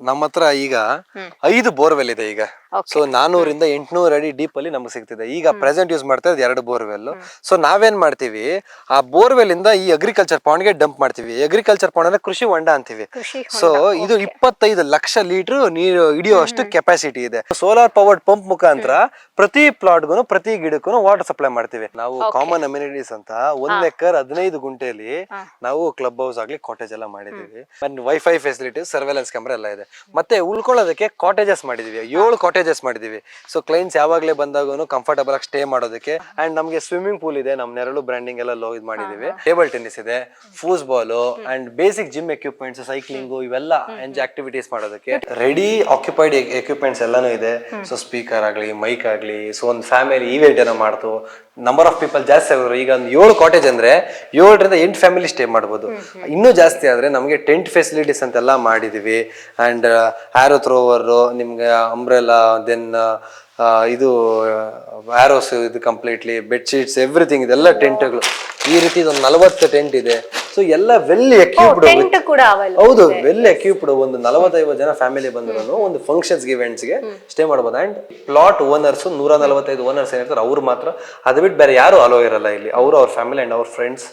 ನಮ್ಮ ಹತ್ರ ಈಗ 5 ಬೋರ್ವೆಲ್ ಇದೆ ಈಗ. ಸೊ 400 ಇಂದ 800 ಅಡಿ ಡೀಪ್ ಅಲ್ಲಿ ನಮ್ಗೆ ಸಿಗ್ತಿದೆ. ಈಗ ಪ್ರೆಸೆಂಟ್ ಯೂಸ್ ಮಾಡ್ತಾ ಇರೋದು 2 ಬೋರ್ವೆಲ್. ಸೊ ನಾವೇನ್ ಮಾಡ್ತೀವಿ, ಆ ಬೋರ್ವೆಲ್ ಇಂದ ಈ ಅಗ್ರಿಕಲ್ಚರ್ ಪಾಂಡ್ ಗೆ ಡಂಪ್ ಮಾಡ್ತೀವಿ. ಅಗ್ರಿಕಲ್ಚರ್ ಪಾಂಡ್ ಅಂದ್ರೆ ಕೃಷಿ ಹೊಂಡ ಅಂತೀವಿ. ಸೊ ಇದು 25 ಲಕ್ಷ ಲೀಟರ್ ನೀರು ಹಿಡಿಯುವಷ್ಟು ಕೆಪಾಸಿಟಿ ಇದೆ. ಸೋಲಾರ್ ಪವರ್ಡ್ ಪಂಪ್ ಮುಖಾಂತರ ಪ್ರತಿ ಪ್ಲಾಟ್ಗೂ ಪ್ರತಿ ಗಿಡಕ್ಕೂ ವಾಟರ್ ಸಪ್ಲೈ ಮಾಡ್ತೀವಿ. ನಾವು ಕಾಮನ್ ಅಮ್ಯುನಿಟೀಸ್ ಅಂತ 1 ಎಕರ್ 15 ಗುಂಟೆಯಲ್ಲಿ ನಾವು ಕ್ಲಬ್ ಹೌಸ್ ಆಗ್ಲಿ ಕಾಟೇಜ್ ಎಲ್ಲ ಮಾಡಿದೀವಿ. ವೈಫೈ ಫೆಸಿಲಿಟೀಸ್, ಸರ್ವೆಲೆನ್ಸ್ ಕ್ಯಾಮೆರಾ ಎಲ್ಲ ಇದೆ. ಮತ್ತೆ ಉಳ್ಕೊಳ್ಳೋದಕ್ಕೆ ಕಾಟೇಜಸ್ ಮಾಡಿದೀವಿ, 7 ಕಾಟೇಜಸ್ ಮಾಡಿದೀವಿ. ಸೊ ಕ್ಲೈಂಟ್ಸ್ ಯಾವಾಗಲೇ ಬಂದಾಗೂ ಕಂಫರ್ಟಬಲ್ ಆಗಿ ಸ್ಟೇ ಮಾಡೋದಕ್ಕೆ. ಅಂಡ್ ನಮಗೆ ಸ್ವಿಮ್ಮಿಂಗ್ ಪೂಲ್ ಇದೆ, ನಮ್ ನೆರಳು ಬ್ರ್ಯಾಂಡಿಂಗ್ ಎಲ್ಲ ಇದು ಮಾಡಿದೀವಿ. ಟೇಬಲ್ ಟೆನ್ನಿಸ್ ಇದೆ, foosball and basic gym equipments, cycling ಇವೆಲ್ಲ ಆಕ್ಟಿವಿಟೀಸ್ ಮಾಡೋದಕ್ಕೆ ರೆಡಿ ಆಕ್ಯುಪೈಡ್ ಎಕ್ವಿಪ್ಮೆಂಟ್ಸ್ ಎಲ್ಲಾನು ಇದೆ. ಸೊ ಸ್ಪೀಕರ್ ಆಗ್ಲಿ, ಮೈಕ್ ಆಗ್ಲಿ, ಸೊ ಒಂದು ಫ್ಯಾಮಿಲಿ ಈವೆಂಟ್ ಏನೋ ಮಾಡ್ತು, ನಂಬರ್ ಆಫ್ ಪೀಪಲ್ ಜಾಸ್ತಿ ಆಗೋರು, ಈಗ ಒಂದು 7 ಕಾಟೇಜ್ ಅಂದ್ರೆ 7ರಿಂದ 8 ಫ್ಯಾಮಿಲಿ ಸ್ಟೇ ಮಾಡ್ಬೋದು. ಇನ್ನೂ ಜಾಸ್ತಿ ಆದ್ರೆ ನಮಗೆ ಟೆಂಟ್ ಫೆಸಿಲಿಟೀಸ್ ಅಂತೆಲ್ಲ ಮಾಡಿದೀವಿ. ಅಂಡ್ ಆರೋ ಥ್ರೋವರ್, ನಿಮ್ಗೆ ಅಂಬ್ರೆಲಾ, ದೆನ್ ಇದು ಆರೋಸ್, ಇದು ಕಂಪ್ಲೀಟ್ಲಿ ಬೆಡ್ಶೀಟ್ಸ್, ಎವ್ರಿಥಿಂಗ್ ಇದೆಲ್ಲ ಟೆಂಟ್ಗಳು. ಈ ರೀತಿ ಒಂದು 40 ಟೆಂಟ್ ಇದೆ. ಸೊ ಎಲ್ಲ ವೆಲ್ ಎಕ್ವಿಪ್ಡ್. ಹೌದು, ವೆಲ್ ಎಕ್ವಿಪ್ಡ್. ಒಂದು 45 ಜನ ಫ್ಯಾಮಿಲಿ ಬಂದ್ರು ಒಂದು ಫಂಕ್ಷನ್ಸ್ ಇವೆಂಟ್ಸ್ ಗೆ ಸ್ಟೇ ಮಾಡಬಹುದು. ಅಂಡ್ ಪ್ಲಾಟ್ ಓನರ್ಸ್ 145 ಓನರ್ಸ್ ಏನಿರ್ತಾರೆ ಅವ್ರು ಮಾತ್ರ, ಅದು ಬಿಟ್ಟು ಬೇರೆ ಯಾರು ಅಲೋ ಇರಲ್ಲ ಇಲ್ಲಿ. ಅವರು, ಅವ್ರ ಫ್ಯಾಮಿಲಿ ಅಂಡ್ ಅವ್ರ ಫ್ರೆಂಡ್ಸ್